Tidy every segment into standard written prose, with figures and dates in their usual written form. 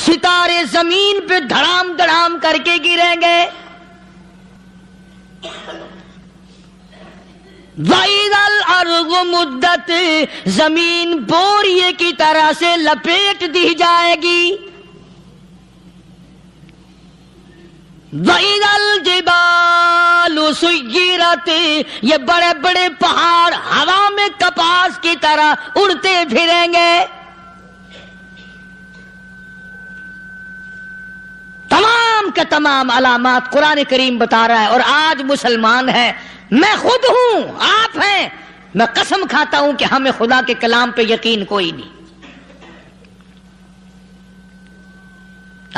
ستارے زمین پہ دھڑام دھڑام کر کے گریں گے. وَإِذَا الْأَرْضُ مُدَّتْ زمین بوریے کی طرح سے لپیٹ دی جائے گی. وَإِذَا الْجِبَالُ سُيِّرَتْ یہ بڑے بڑے پہاڑ ہوا میں کپاس کی طرح اڑتے پھریں گے. تمام کے تمام علامات قرآن کریم بتا رہا ہے. اور آج مسلمان ہے، میں خود ہوں، آپ ہیں، میں قسم کھاتا ہوں کہ ہمیں خدا کے کلام پہ یقین کوئی نہیں.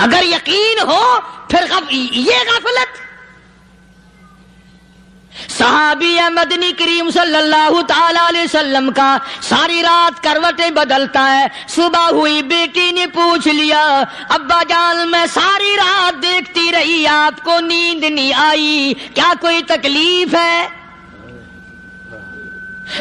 اگر یقین ہو پھر یہ غفلت. صحابی مدنی کریم صلی اللہ تعالی علیہ وسلم کا ساری رات کروٹیں بدلتا ہے. صبح ہوئی بیٹی نے پوچھ لیا، ابا جان میں ساری رات دیکھتی رہی، آپ کو نیند نہیں آئی، کیا کوئی تکلیف ہے؟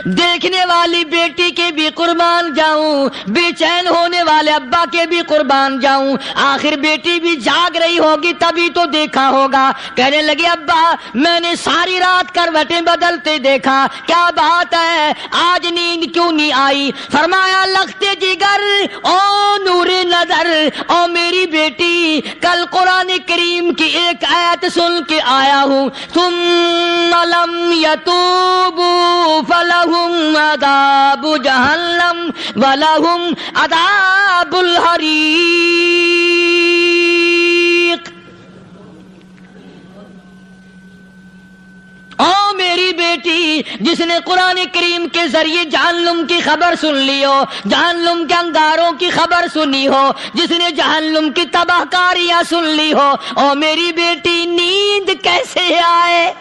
دیکھنے والی بیٹی کے بھی قربان جاؤں، بے چین ہونے والے ابا کے بھی قربان جاؤں. آخر بیٹی بھی جاگ رہی ہوگی تبھی تو دیکھا ہوگا. کہنے لگے ابا میں نے ساری رات کروٹیں بدلتے دیکھا، کیا بات ہے، آج نیند کیوں نہیں آئی؟ فرمایا لختے جگر او نور نظر، او میری بیٹی کل قرآن کریم کی ایک آیت سن کے آیا ہوں، ثم لم یتوبوا فلہم عذاب جہنم ولہم عذاب الحریق. او میری بیٹی جس نے قرآن کریم کے ذریعے جہنم کی خبر سن لی ہو، جہنم کے انگاروں کی خبر سنی ہو، جس نے جہنم کی تباہ کاریاں سن لی ہو، او میری بیٹی نیند کیسے آئے؟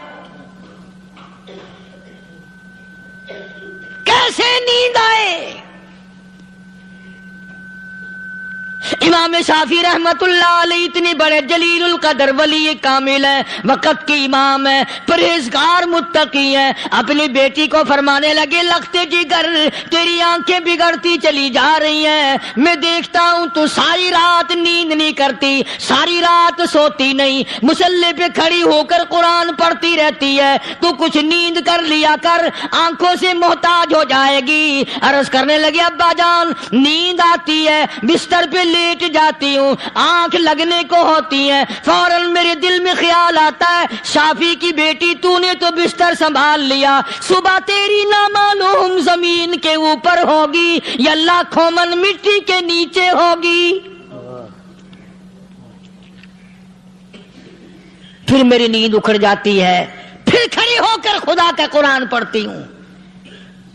کیسے نیند آئے؟ امام شافعی رحمت اللہ علیہ اتنے بڑے جلیل القدر ولی کامل ہیں، وقت کے امام ہیں، پرہیزگار متقی ہیں. اپنی بیٹی کو فرمانے لگے لختے جگر تیری آنکھیں بگڑتی چلی جا رہی ہیں، میں دیکھتا ہوں تو ساری رات نیند نہیں کرتی، ساری رات سوتی نہیں، مصلی پہ کھڑی ہو کر قرآن پڑھتی رہتی ہے، تو کچھ نیند کر لیا کر، آنکھوں سے محتاج ہو جائے گی. عرض کرنے لگے ابا جان نیند آتی ہے، بستر پہ لیٹ جاتی ہوں، آنکھ لگنے کو ہوتی ہے، فوراً میرے دل میں خیال آتا ہے شافی کی بیٹی تو نے تو بستر سنبھال لیا، صبح تیری نہ معلوم زمین کے اوپر ہوگی یا لاکھوں من مٹی کے نیچے ہوگی. پھر میری نیند اکھڑ جاتی ہے، پھر کھڑی ہو کر خدا کا قرآن پڑھتی ہوں.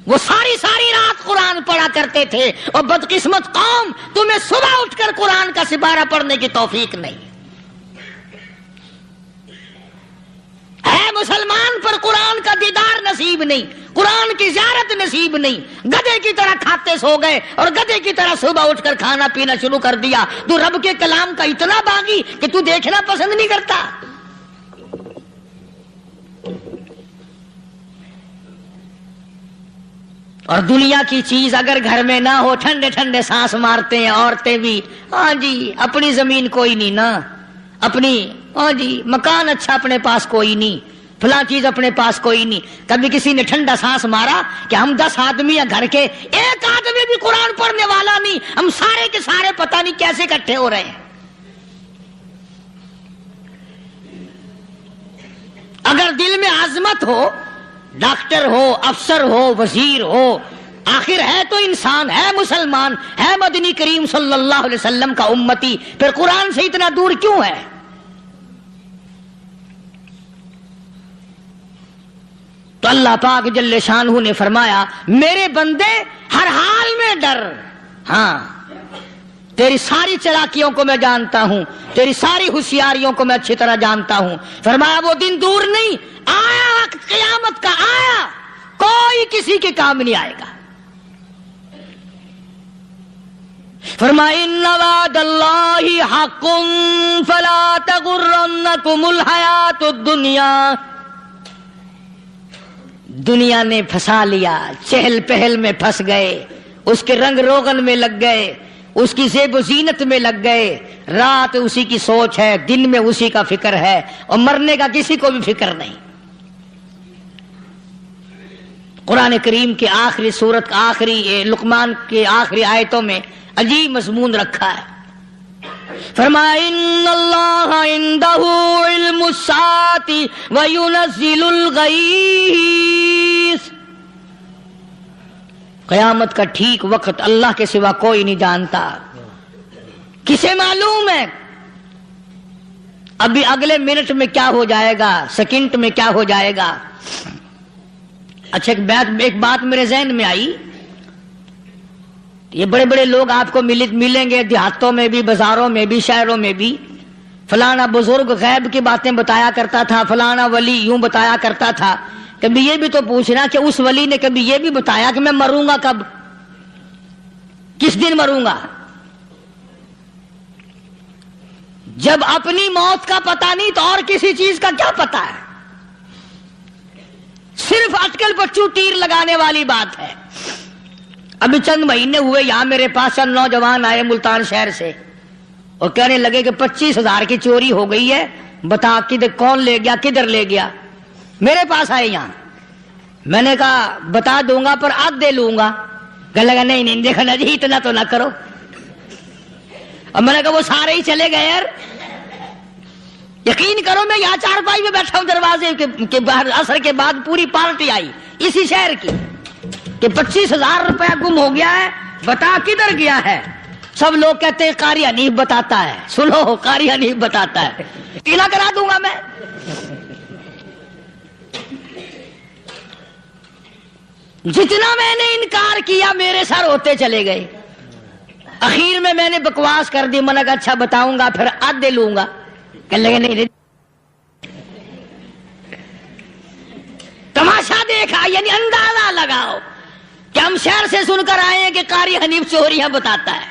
وہ ساری رات قرآن پڑھا کرتے تھے، اور بدقسمت قوم تمہیں صبح اٹھ کر قرآن کا سپارہ پڑھنے کی توفیق نہیں ہے. مسلمان پر قرآن کا دیدار نصیب نہیں، قرآن کی زیارت نصیب نہیں. گدھے کی طرح کھاتے سو گئے اور گدھے کی طرح صبح اٹھ کر کھانا پینا شروع کر دیا. تو رب کے کلام کا اتنا باغی کہ تو دیکھنا پسند نہیں کرتا. اور دنیا کی چیز اگر گھر میں نہ ہو، ٹھنڈے ٹھنڈے سانس مارتے ہیں عورتیں بھی. ہاں جی اپنی زمین کوئی نہیں نا، اپنی ہاں جی مکان اچھا اپنے پاس کوئی نہیں، فلاں چیز اپنے پاس کوئی نہیں. کبھی کسی نے ٹھنڈا سانس مارا کہ ہم 10 آدمی ہیں گھر کے، ایک آدمی بھی قرآن پڑھنے والا نہیں، ہم سارے کے سارے پتہ نہیں کیسے اکٹھے ہو رہے ہیں. اگر دل میں عظمت ہو، ڈاکٹر ہو، افسر ہو، وزیر ہو، آخر ہے تو انسان، ہے مسلمان، ہے مدنی کریم صلی اللہ علیہ وسلم کا امتی، پھر قرآن سے اتنا دور کیوں ہے؟ تو اللہ پاک جل شانہ نے فرمایا میرے بندے ہر حال میں ڈر. ہاں تیری ساری چلاکیوں کو میں جانتا ہوں، تیری ساری ہوشیاریوں کو میں اچھی طرح جانتا ہوں. فرمایا وہ دن دور نہیں، آیا وقت قیامت کا، آیا، کوئی کسی کے کام نہیں آئے گا. فرمایا ان وعد اللہ حق فلا تغرنکم الحیات الدنیا. دنیا نے پھنسا لیا، چہل پہل میں پھنس گئے، اس کے رنگ روغن میں لگ گئے، اس کی زیب و زینت میں لگ گئے، رات اسی کی سوچ ہے، دن میں اسی کا فکر ہے، اور مرنے کا کسی کو بھی فکر نہیں۔ قرآن کریم کے آخری سورت کا آخری لقمان کے آخری آیتوں میں عجیب مضمون رکھا ہے۔ فرمایا ان اللہ عندہ علم الساعۃ وینزل الغیث، قیامت کا ٹھیک وقت اللہ کے سوا کوئی نہیں جانتا۔ کسے معلوم ہے ابھی اگلے منٹ میں کیا ہو جائے گا، سیکنڈ میں کیا ہو جائے گا؟ اچھا ایک بات میرے ذہن میں آئی، یہ بڑے بڑے لوگ آپ کو ملیں گے دیہاتوں میں بھی، بازاروں میں بھی، شہروں میں بھی، فلانا بزرگ غیب کی باتیں بتایا کرتا تھا، فلانا ولی یوں بتایا کرتا تھا۔ کبھی یہ بھی تو پوچھنا کہ اس ولی نے کبھی یہ بھی بتایا کہ میں مروں گا کب، کس دن مروں گا؟ جب اپنی موت کا پتہ نہیں تو اور کسی چیز کا کیا پتہ ہے؟ صرف اٹکل پچو تیر لگانے والی بات ہے۔ ابھی چند مہینے ہوئے یہاں میرے پاس چند نوجوان آئے ملتان شہر سے اور کہنے لگے کہ 25,000 کی چوری ہو گئی ہے، بتا کدھر کون لے گیا، کدھر لے گیا؟ میرے پاس آئے یہاں، میں نے کہا بتا دوں گا پر آدھے لوں گا۔ کہنے لگا نہیں دیکھنا جی اتنا تو نہ کرو۔ اور میں نے کہا وہ سارے ہی چلے گئے یار، یقین کرو میں یہاں چارپائی میں بیٹھا ہوں دروازے کے باہر، عصر کے بعد پوری پارٹی آئی اسی شہر کی کہ 25,000 روپیہ گم ہو گیا ہے، بتا کدھر گیا ہے؟ سب لوگ کہتے ہیں قاری حنیف بتاتا ہے۔ سنو، قاری حنیف بتاتا ہے، ٹیلا کرا دوں گا میں۔ جتنا میں نے انکار کیا میرے سر ہوتے چلے گئے۔ اخیر میں نے بکواس کر دی، میں نے کہا اچھا بتاؤں گا پھر آدھے لوں گا۔ کہنے لگے نہیں، تماشا دیکھا، یعنی اندازہ لگاؤ کہ ہم شہر سے سن کر آئے ہیں کہ قاری حنیف چوریاں بتاتا ہے۔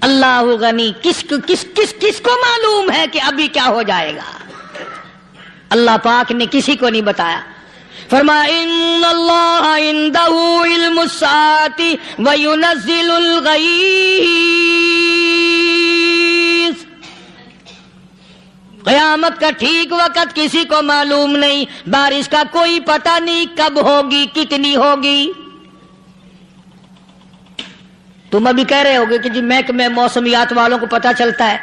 اللہ غنی، کس کو معلوم ہے کہ ابھی کیا ہو جائے گا؟ اللہ پاک نے کسی کو نہیں بتایا۔ فرمایا ان اللہ عندہ علم الساعۃ وینزل الغیث، قیامت کا ٹھیک وقت کسی کو معلوم نہیں، بارش کا کوئی پتہ نہیں کب ہوگی، کتنی ہوگی۔ تم ابھی کہہ رہے ہوگے کہ جی محکمہ موسمیات والوں کو پتہ چلتا ہے۔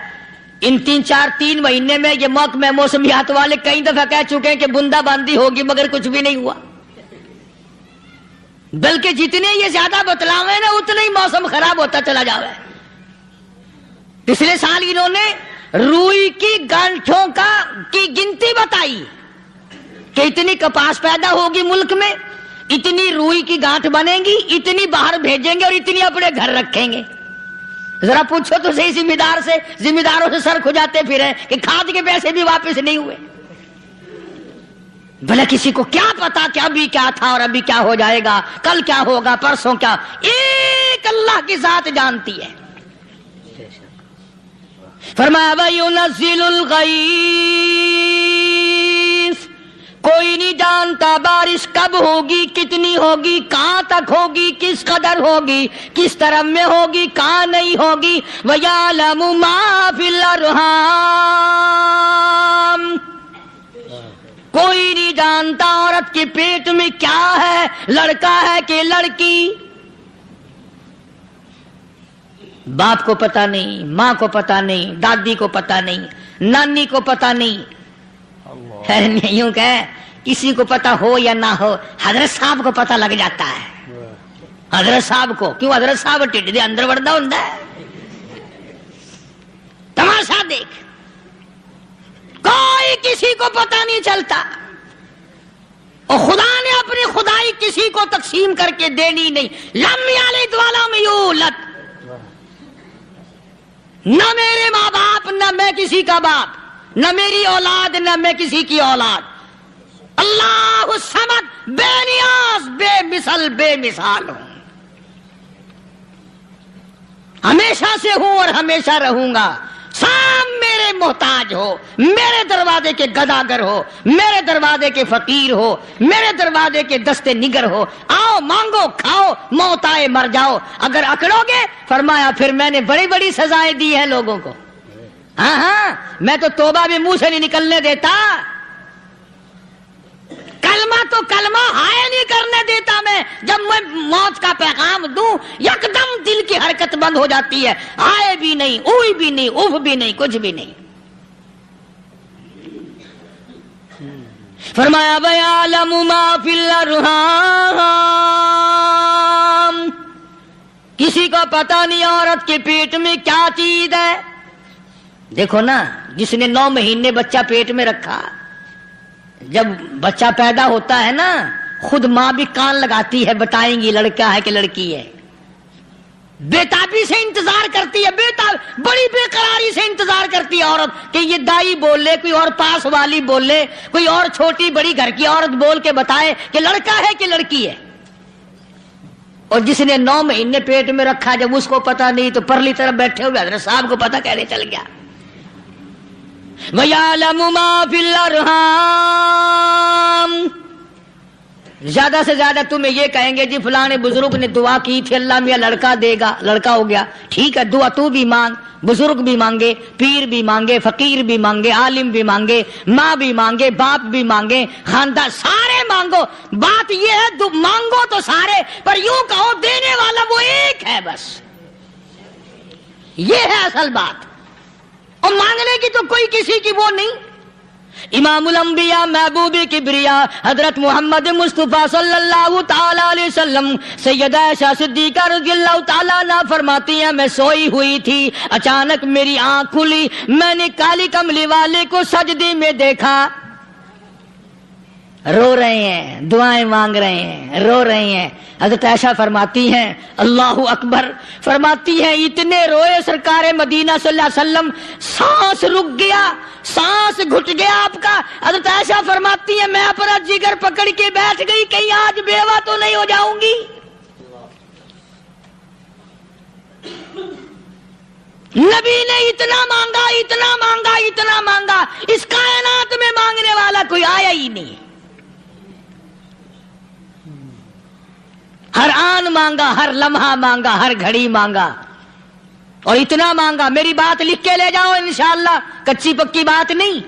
ان 3 مہینے میں یہ محکمہ موسمیات والے کئی دفعہ کہہ چکے ہیں کہ بندہ باندی ہوگی، مگر کچھ بھی نہیں ہوا۔ بلکہ جتنے یہ زیادہ بتلاوے نا اتنا ہی موسم خراب ہوتا چلا جاوے۔ پچھلے سال انہوں نے روئی کی گانٹھوں کی گنتی بتائی کہ اتنی کپاس پیدا ہوگی ملک میں، اتنی روئی کی گانٹھ بنے گی، اتنی باہر بھیجیں گے اور اتنی اپنے گھر رکھیں گے۔ ذرا پوچھو تو صحیح ذمہ داروں سے سر کھجاتے پھرے کہ کھاد کے پیسے بھی واپس نہیں ہوئے۔ بھلا کسی کو کیا پتا کہ ابھی کیا تھا اور ابھی کیا ہو جائے گا، کل کیا ہوگا، پرسوں کیا؟ ایک اللہ کی ذات جانتی ہے۔ فرمایا وَيُنَزِّلُ الْغَيْثَ، کوئی نہیں جانتا بارش کب ہوگی، کتنی ہوگی، کہاں تک ہوگی، کس قدر ہوگی، کس طرف میں ہوگی، کہاں نہیں ہوگی۔ وَيَعْلَمُ مَا فِي الْأَرْحَامِ، کوئی نہیں جانتا عورت کے پیٹ میں کیا ہے، لڑکا ہے کہ لڑکی۔ باپ کو پتہ نہیں، ماں کو پتہ نہیں، دادی کو پتہ نہیں، نانی کو پتہ نہیں۔ یوں کہ کسی کو پتہ ہو یا نہ ہو، حضرت صاحب کو پتہ لگ جاتا ہے۔ حضرت صاحب کو کیوں؟ حضرت صاحب ٹھڈ دے اندر وڑدا ہوندا ہے۔ تماشا دیکھ، کوئی کسی کو پتہ نہیں چلتا، اور خدا نے اپنی خدائی کسی کو تقسیم کر کے دینی نہیں۔ لم یلد ولم یولد، نہ میرے ماں باپ، نہ میں کسی کا باپ، نہ میری اولاد، نہ میں کسی کی اولاد۔ اللہ الصمد، بے نیاز، بے مثال ہوں، ہمیشہ سے ہوں اور ہمیشہ رہوں گا۔ سام میرے میرے محتاج ہو، میرے دروازے کے گداگر ہو، میرے دروازے کے فقیر ہو، میرے دروازے کے دستے نگر ہو، آؤ مانگو کھاؤ، موت آئے مر جاؤ، اگر اکڑو گے فرمایا پھر میں نے بڑی بڑی سزائیں دی ہیں لوگوں کو۔ ہاں ہاں، میں تو توبہ بھی منہ سے نہیں نکلنے دیتا، کلمہ تو کلمہ ہائے نہیں کرنے دیتا میں، جب میں موت کا پیغام دوں یکدم دل کی حرکت بند ہو جاتی ہے، ہائے بھی نہیں، اوئی بھی نہیں، اوف بھی نہیں، کچھ بھی نہیں۔ فرمایا وَيَعْلَمُ مَا فِي الْأَرْحَامِ، کسی کو پتہ نہیں عورت کے پیٹ میں کیا چیز ہے۔ دیکھو نا، جس نے 9 مہینے بچہ پیٹ میں رکھا، جب بچہ پیدا ہوتا ہے نا خود ماں بھی کان لگاتی ہے، بتائیں گی لڑکا ہے کہ لڑکی ہے، بےتابی سے انتظار کرتی ہے، بڑی بے قراری سے انتظار کرتی ہے عورت کہ یہ دائی بول لے، کوئی اور پاس والی بول لے، کوئی اور چھوٹی بڑی گھر کی عورت بول کے بتائے کہ لڑکا ہے کہ لڑکی ہے۔ اور جس نے 9 مہینے پیٹ میں رکھا، جب اس کو پتا نہیں تو پرلی طرف بیٹھے ہوئے حضرت صاحب کو پتا کیسے چل گیا۔ وَيَعْلَمُ مَا فِي الْأَرْحَامِ، زیادہ سے زیادہ تمہیں یہ کہیں گے جی فلاں بزرگ نے دعا کی تھی اللہ میاں لڑکا دے گا، لڑکا ہو گیا، ٹھیک ہے، دعا تو بھی مانگ، بزرگ بھی مانگے، پیر بھی مانگے، فقیر بھی مانگے، عالم بھی مانگے، ماں بھی مانگے، باپ بھی مانگے، خاندان سارے مانگو، بات یہ ہے مانگو تو سارے، پر یوں کہو دینے والا وہ ایک ہے بس، یہ ہے اصل بات، اور مانگنے کی تو کوئی کسی کی وہ نہیں۔ امام الانبیاء محبوب کبریا حضرت محمد مصطفیٰ صلی اللہ تعالی علیہ وسلم سیدہ عائشہ صدیقہ رضی اللہ تعالیٰ عنہ فرماتی ہیں میں سوئی ہوئی تھی، اچانک میری آنکھ کھلی، میں نے کالی کملی والے کو سجدے میں دیکھا، رو رہے ہیں، دعائیں مانگ رہے ہیں، رو رہے ہیں۔ حضرت عائشہ فرماتی ہیں اللہ اکبر، فرماتی ہیں اتنے روئے سرکار مدینہ صلی اللہ علیہ وسلم، سانس رک گیا، سانس گھٹ گیا آپ کا۔ حضرت عائشہ فرماتی ہیں میں اپنا جگر پکڑ کے بیٹھ گئی، کہیں آج بیوہ تو نہیں ہو جاؤں گی۔ نبی نے اتنا مانگا، اتنا مانگا، اتنا مانگا، اس کائنات میں مانگنے والا کوئی آیا ہی نہیں، ہر آن مانگا، ہر لمحہ مانگا، ہر گھڑی مانگا، اور اتنا مانگا۔ میری بات لکھ کے لے جاؤ انشاءاللہ، کچی پکی بات نہیں۔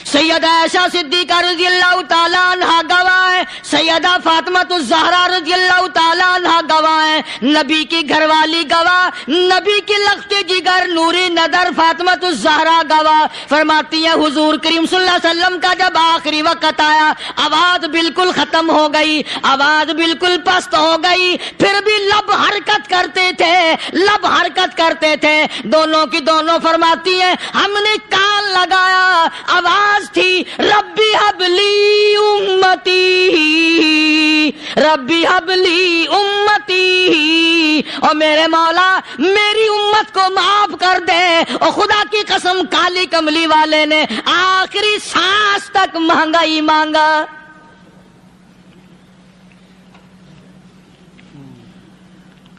سیدہ عائشہ صدیقہ رضی اللہ تعالیٰ عنہ گواہ ہے، سیدہ فاطمہ الزہرا رضی اللہ تعالیٰ عنہ گواہ ہے، نبی کی گھر والی گواہ، نبی کی لخت جگر نوری نظر فاطمہ الزہرا گواہ، فرماتی ہیں حضور کریم صلی اللہ علیہ وسلم کا جب آخری وقت آیا، آواز بالکل ختم ہو گئی، آواز بالکل پست ہو گئی، پھر بھی لب حرکت کرتے تھے، لب حرکت کرتے تھے، دونوں کی دونوں فرماتی ہیں ہم نے کان لگایا، آواز تھی ربی حبلی امتی، ربی حبلی امتی، اور میرے مولا میری امت کو معاف کر دے۔ اور خدا کی قسم کالی کملی والے نے آخری سانس تک مانگا ہی مانگا۔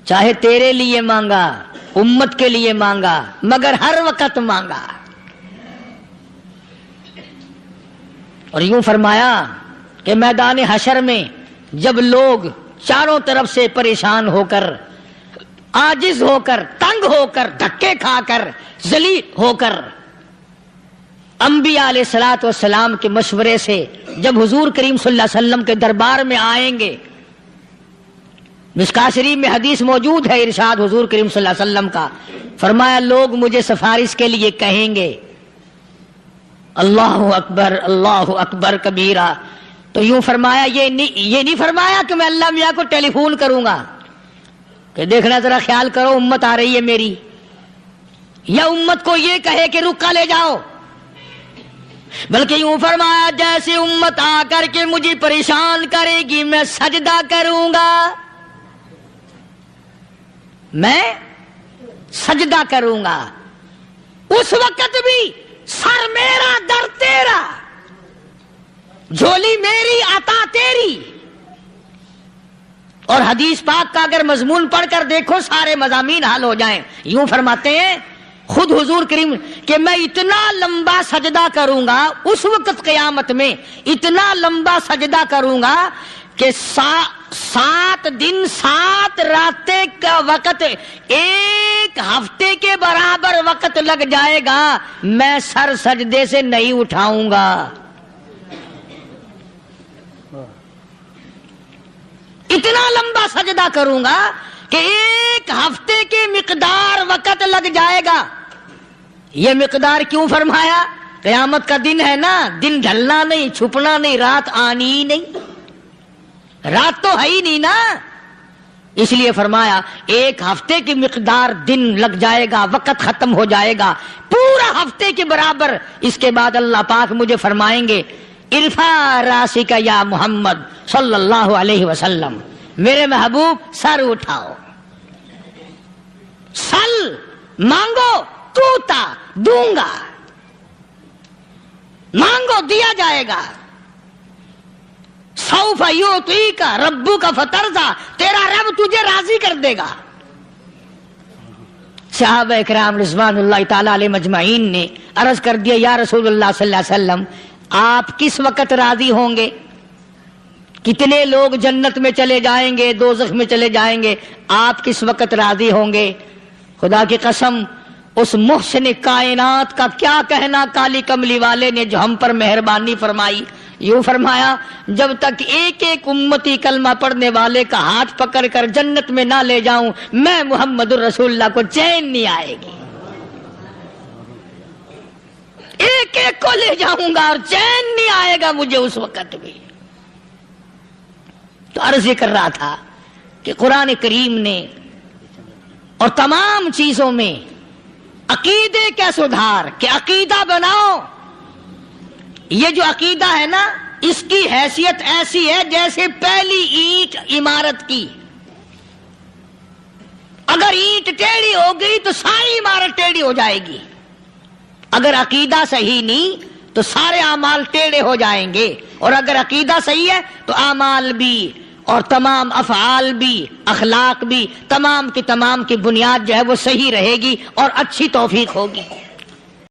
چاہے تیرے لیے مانگا، امت کے لیے مانگا، مگر ہر وقت مانگا۔ اور یوں فرمایا کہ میدان حشر میں جب لوگ چاروں طرف سے پریشان ہو کر، عاجز ہو کر، تنگ ہو کر، دھکے کھا کر، ذلیل ہو کر، انبیاء علیہ الصلوۃ والسلام کے مشورے سے جب حضور کریم صلی اللہ علیہ وسلم کے دربار میں آئیں گے، مشکاۃ شریف میں حدیث موجود ہے، ارشاد حضور کریم صلی اللہ علیہ وسلم کا، فرمایا لوگ مجھے سفارش کے لیے کہیں گے اللہ اکبر، اللہ اکبر کبیرہ، تو یوں فرمایا یہ نہیں فرمایا کہ میں اللہ میاں کو ٹیلی فون کروں گا کہ دیکھنا ذرا خیال کرو امت آ رہی ہے میری، یا امت کو یہ کہے کہ رکا لے جاؤ، بلکہ یوں فرمایا جیسے امت آ کر کے مجھے پریشان کرے گی میں سجدہ کروں گا، میں سجدہ کروں گا، اس وقت بھی سر میرا در تیرا، جھولی میری عطا تیری۔ اور حدیث پاک کا اگر مضمون پڑھ کر دیکھو سارے مضامین حل ہو جائیں۔ یوں فرماتے ہیں خود حضور کریم کہ میں اتنا لمبا سجدہ کروں گا اس وقت قیامت میں، اتنا لمبا سجدہ کروں گا کہ 7 دن 7 راتیں کا وقت 1 ہفتے کے برابر وقت لگ جائے گا، میں سر سجدے سے نہیں اٹھاؤں گا۔ اتنا لمبا سجدہ کروں گا کہ 1 ہفتے کی مقدار وقت لگ جائے گا۔ یہ مقدار کیوں فرمایا؟ قیامت کا دن ہے نا، دن ڈھلنا نہیں، چھپنا نہیں، رات آنی ہی نہیں، رات تو ہے ہی نہیں نا، اس لیے فرمایا 1 ہفتے کی مقدار دن لگ جائے گا، وقت ختم ہو جائے گا پورا ہفتے کے برابر۔ اس کے بعد اللہ پاک مجھے فرمائیں گے ارفع راسک یا محمد صلی اللہ علیہ وسلم، میرے محبوب سر اٹھاؤ، سل مانگو توتا دوں گا، مانگو دیا جائے گا، سوف یعطیک ربک فترضی، تیرا رب تجھے راضی کر دے گا۔ صحابہ کرام رضوان اللہ تعالی علیہ مجمعین نے عرض کر دیا یا رسول اللہ صلی اللہ علیہ وسلم آپ کس وقت راضی ہوں گے؟ کتنے لوگ جنت میں چلے جائیں گے، دوزخ میں چلے جائیں گے، آپ کس وقت راضی ہوں گے؟ خدا کی قسم اس محسن کائنات کا کیا کہنا کالی کملی والے نے جو ہم پر مہربانی فرمائی، یوں فرمایا جب تک ایک ایک امتی کلمہ پڑھنے والے کا ہاتھ پکڑ کر جنت میں نہ لے جاؤں میں محمد الرسول اللہ کو چین نہیں آئے گی، ایک ایک کو لے جاؤں گا اور چین نہیں آئے گا مجھے اس وقت بھی۔ تو عرض یہ کر رہا تھا کہ قرآن کریم نے اور تمام چیزوں میں عقیدے کا سدھار کہ عقیدہ بناؤ، یہ جو عقیدہ ہے نا اس کی حیثیت ایسی ہے جیسے پہلی اینٹ عمارت کی، اگر اینٹ ٹیڑھی ہو گئی تو ساری عمارت ٹیڑھی ہو جائے گی، اگر عقیدہ صحیح نہیں تو سارے اعمال ٹیڑھے ہو جائیں گے، اور اگر عقیدہ صحیح ہے تو اعمال بھی اور تمام افعال بھی اخلاق بھی تمام کی بنیاد جو ہے وہ صحیح رہے گی اور اچھی توفیق ہوگی۔